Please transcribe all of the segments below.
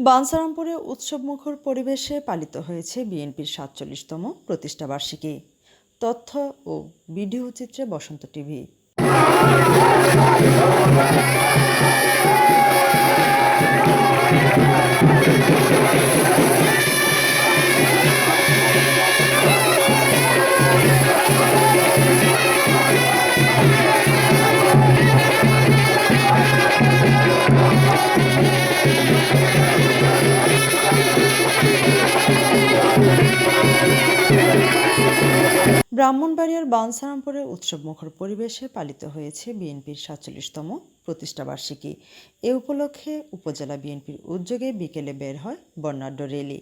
বাঞ্ছারামপুরে উৎসবমুখর পরিবেশে পালিত হয়েছে বিএনপির ৪৭তম প্রতিষ্ঠাবার্ষিকী। তথ্য ও ভিডিও চিত্রে বসন্ত টিভি। ব্রাহ্মণবাড়িয়ার বাঞ্ছারামপুরে উৎসবমুখর পরিবেশে পালিত হয়েছে বিএনপির ৪৭তম প্রতিষ্ঠাবার্ষিকী। এ উপলক্ষে উপজেলা বিএনপির উদ্যোগে বিকেলে বের হয় বর্ণাঢ্য র্যালি।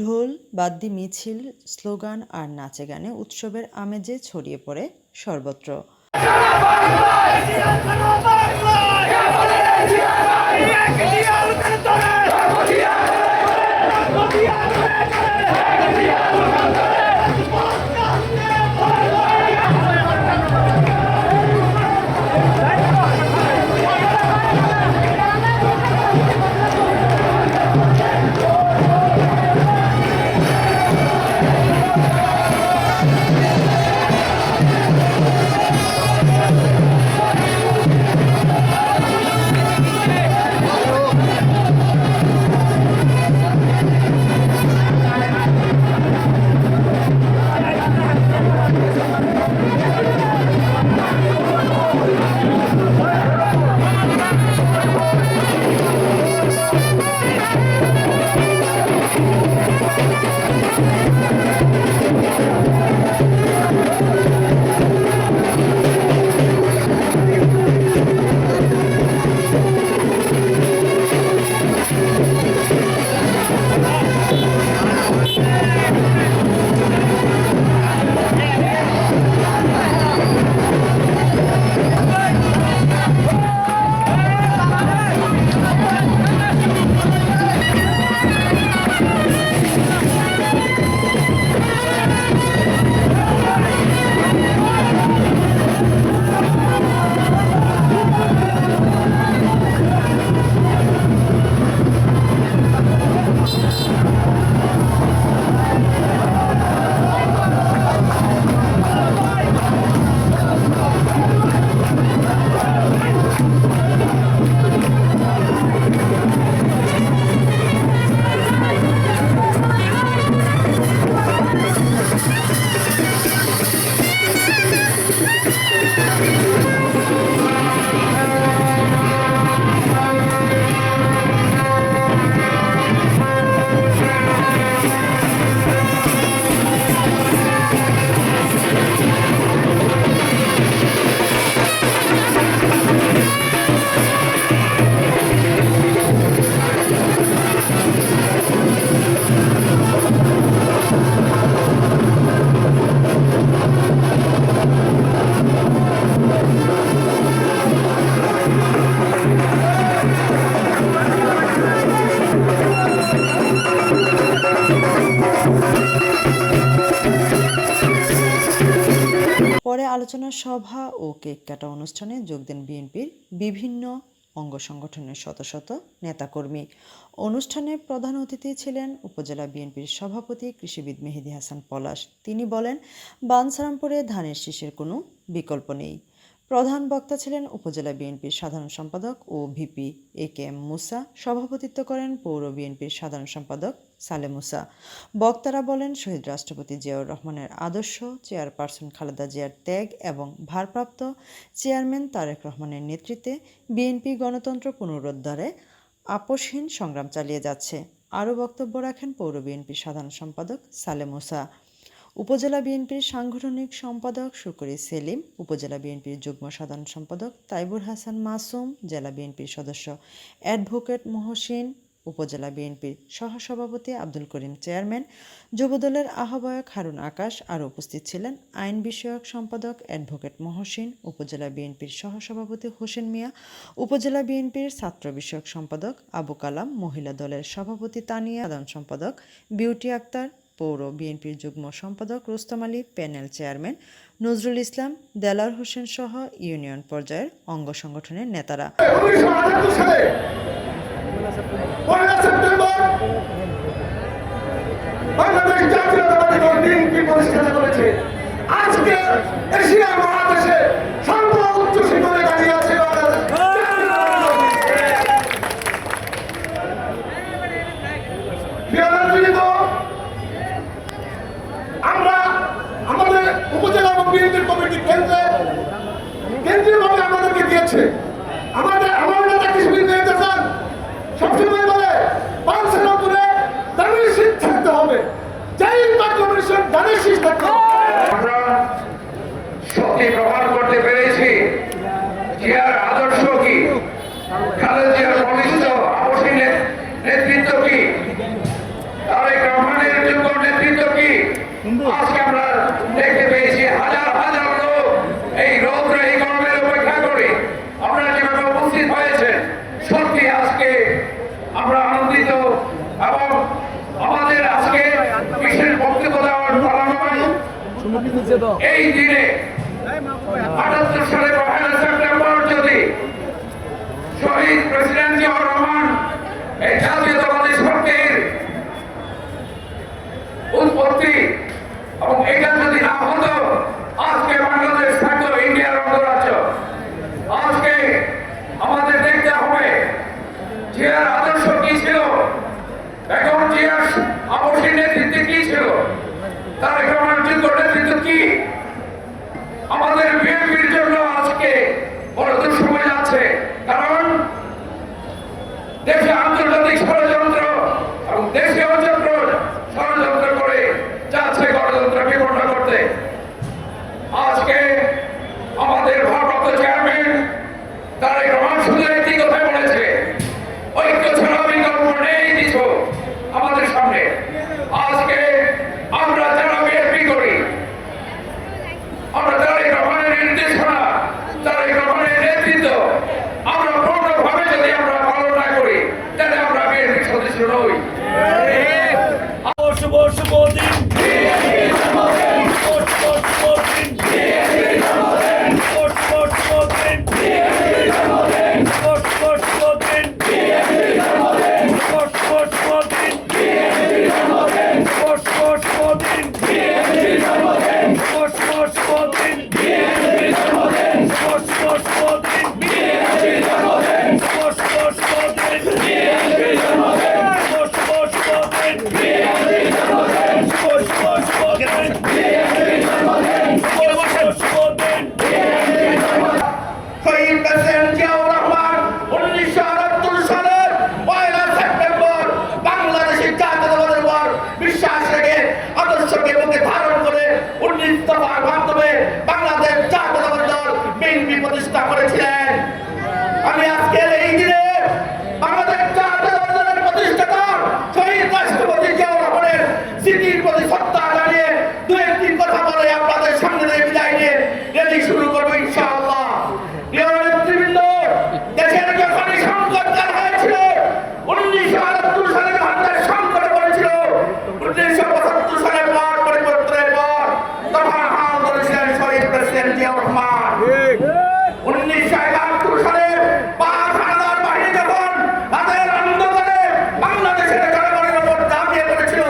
ঢোল, বাদ্যি, মিছিল, স্লোগান আর নাচে গানে উৎসবের আমেজে ছড়িয়ে পড়ে সর্বত্র। পরে আলোচনা সভা ও কেক কাটা অনুষ্ঠানে যোগ দেন বিএনপির বিভিন্ন অঙ্গ সংগঠনের শত শত নেতাকর্মী। অনুষ্ঠানে প্রধান অতিথি ছিলেন উপজেলা বিএনপির সভাপতি কৃষিবিদ মেহেদী হাসান পলাশ। তিনি বলেন, বাঞ্ছারামপুরে ধানের শীষের কোনো বিকল্প নেই। প্রধান বক্তা ছিলেন উপজেলা বিএনপির সাধারণ সম্পাদক ও ভিপি এ.কে.এম. মুসা। সভাপতিত্ব করেন পৌর বিএনপির সাধারণ সম্পাদক সালে মুসা। বক্তারা বলেন, শহীদ রাষ্ট্রপতি জিয়াউর রহমানের আদর্শ, চেয়ারপারসন খালেদা জিয়ার ত্যাগ এবং ভারপ্রাপ্ত চেয়ারম্যান তারেক রহমানের নেতৃত্বে বিএনপি গণতন্ত্র পুনরুদ্ধারে আপোষহীন সংগ্রাম চালিয়ে যাচ্ছে। আরও বক্তব্য রাখেন পৌর বিএনপির সাধারণ সম্পাদক সালে মুসা, উপজেলা বিএনপির সাংগঠনিক সম্পাদক শুকুরি সেলিম, উপজেলা বিএনপির যুগ্ম সাধারণ সম্পাদক তাইবুর হাসান মাসুম, জেলা বিএনপির সদস্য অ্যাডভোকেট মহসিন, উপজেলা বিএনপির সহসভাপতি আব্দুল করিম চেয়ারম্যান, যুবদলের আহ্বায়ক হারুন আকাশ। আরও উপস্থিত ছিলেন আইন বিষয়ক সম্পাদক অ্যাডভোকেট মহসিন, উপজেলা বিএনপির সহসভাপতি হোসেন মিয়া, উপজেলা বিএনপির ছাত্র বিষয়ক সম্পাদক আবু কালাম, মহিলা দলের সভাপতি তানিয়া, সাধারণ সম্পাদক বিউটি আক্তার, পৌর বিএনপির যুগ্ম সম্পাদক রুস্তম আলী, প্যানেল চেয়ারম্যান নজরুল ইসলাম, দেলার হোসেন সহ ইউনিয়ন পর্যায়ের অঙ্গ সংগঠনের নেতারা। 1 সেপ্টেম্বর বাংলাদেশ জাতীয়তাবাদী দল বিএনপি প্রতিষ্ঠা করেছে। আজকে এশিয়া মহাদেশে সর্বোচ্চ শিখরে দাঁড়িয়ে আছে বাংলাদেশ। আমরা আমাদের উপজেলা এবং বিএনপির কমিটি কেন্দ্রীয়ভাবে আমাদেরকে দিয়েছে। আমার নেতা কৃষি নির্দেশন সবসময় বলে পাঁচের উপরে দানের শীত থাকতে হবে, যেই কমিশন দানের শীত থাকতে হবে। আমরা শক্তি প্রমাণ করতে পেরেছি জিয়ার আদর্শ কি, খালেদা জিয়ার বলিষ্ঠ আপসী নেতৃত্ব কি, তারেক রহমানের যোগ্য নেতৃত্ব কি। আজকে আমরা দেখতে পেয়েছি হাজার হাজার লোক এই রৌদ্র এই গরমের অপেক্ষা করে আপনারা যেভাবে উপস্থিত হয়েছে, সত্যি আজকে আমরা আনন্দিত। এবং আমাদের আজকে বিশেষ বক্তব্য দেওয়ার পালন এই দিনে ৭৮ সালে ১ সেপ্টেম্বর যদি শহীদ প্রেসিডেন্ট জিয়াউর রহমান এই জাতীয়তাবাদী শক্তির উৎপত্তি এবং এটা যদি না হতো, আজকে বাংলাদেশ থাকতো ইন্ডিয়ার অঙ্গরাজ্য। আজকে আমাদের দেখতে হবে জিয়ার আদর্শ কি ছিল, এখন জিয়ার আপসী নেতৃত্বে কি ছিল, তারেক রহমানের যোগ্য নেতৃত্ব কি। আমাদের বিএনপির জন্য আজকে বড় দুঃসময় যাচ্ছে, কারণ দেশে আন্তর্জাতিক ষড়যন্ত্র এবং দেশীয় ষড়যন্ত্র করে যাচ্ছে গণতন্ত্র বিপন্ন করতে। আজকে আমাদের ভারপ্রাপ্ত চেয়ারম্যান তারেক রহমান শুধু একটি কথাই বলেছে, ঐক্য ছাড়া বিকল্প নেই কিছু আমাদের সামনে। আজকে আমরা যারা বিএনপি করি, আমরা তারেক রহমানের নির্দেশনা, তারেক রহমানের নেতৃত্ব আমরা পূর্ণভাবে যদি আমরা পালন না করি, তাহলে আমরা বিএনপির সদস্য নই। শুভ শুভ দিন, শুভ শুভ দিন, শুভ শুভ দিন, শুভ শুভ দিন, শুভ শুভ দিন, শুভ শুভ দিন, শুভ শুভ দিন, শুভ শুভ শহীদ প্রেসিডেন্ট জিয়াউর রহমান 1978 সালের 1 সেপ্টেম্বর বাংলাদেশের জাতীয়তাবাদের উপর বিশ্বাস রেখে আদর্শকে বুকে ধারণ করে 19 দফার মাধ্যমে বাংলাদেশ জাতীয়তাবাদী দল বিএনপি প্রতিষ্ঠা করেছিলেন। আমি আজকের এই দিনে বাংলাদেশ জাতীয়তাবাদী দলের প্রতিষ্ঠাতা শহীদ রাষ্ট্রপতি জিয়াউর রহমানের স্মৃতির প্রতি শ্রদ্ধা জানিয়ে দু একটি কথা বলে আপনাদের সামনে বিদায় নিয়ে রেলি শুরু করবো ইনশাআল্লাহ। নেতৃবৃন্দ, দেশের যখনই সংকটকাল হয়েছিল, 1978 সালে যখন দেশ সংকটে পড়েছিল, 1975 সালে পর পরিবর্তনের পর তখন হাল ধরেছিলেন শহীদ প্রেসিডেন্ট জিয়াউর রহমান। 1971 সালে পাক হানাদার বাহিনী যখন তাদের অন্ধকারে বাংলাদেশের জনগণের উপর ঝাঁপিয়ে পড়েছিল,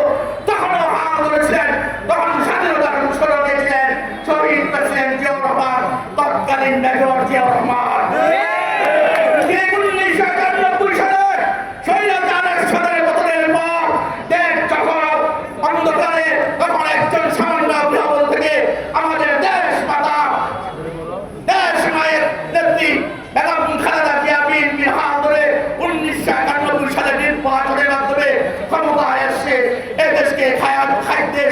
তখনও হাল ধরেছিলেন, তখন স্বাধীনতার ঘোষণা দিয়েছিলেন শহীদ প্রেসিডেন্ট জিয়াউর রহমান, তৎকালীন মেজর জিয়াউর রহমান। 1991 সালে স্বৈরাচারের সদরের পতনের পর দেশ যখন অন্ধকারে, তখন একজন সামান্য অভিভাবক থেকে আমাদের দেশ মাতা, দেশ মায়ের নেত্রী বেগম খালেদা জিয়া বিএনপির হাত ধরে 1991 সালে নির্বাচনের মাধ্যমে ক্ষমতায় এসে এদেশকে খাদ্যে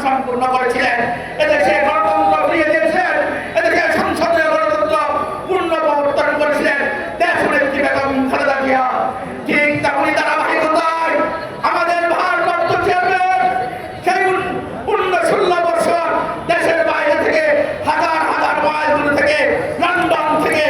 সম্পূর্ণ করেছিলেন, এদেশে গণতন্ত্র ফিরিয়ে দিয়েছিলেন, এদেশে সংসদীয় গণতন্ত্র পূর্ণ প্রবর্তন করেছিলেন দেশ নেত্রী বেগম খালেদা জিয়া। ঠিক তেমনি ধারাবাহিকতায় আমাদের ভারপ্রাপ্ত চেয়ারম্যান সেই পূর্ণ 16 বছর দেশের বাইরে থেকে হাজার হাজার মাইল দূরে থেকে লন্ডন থেকে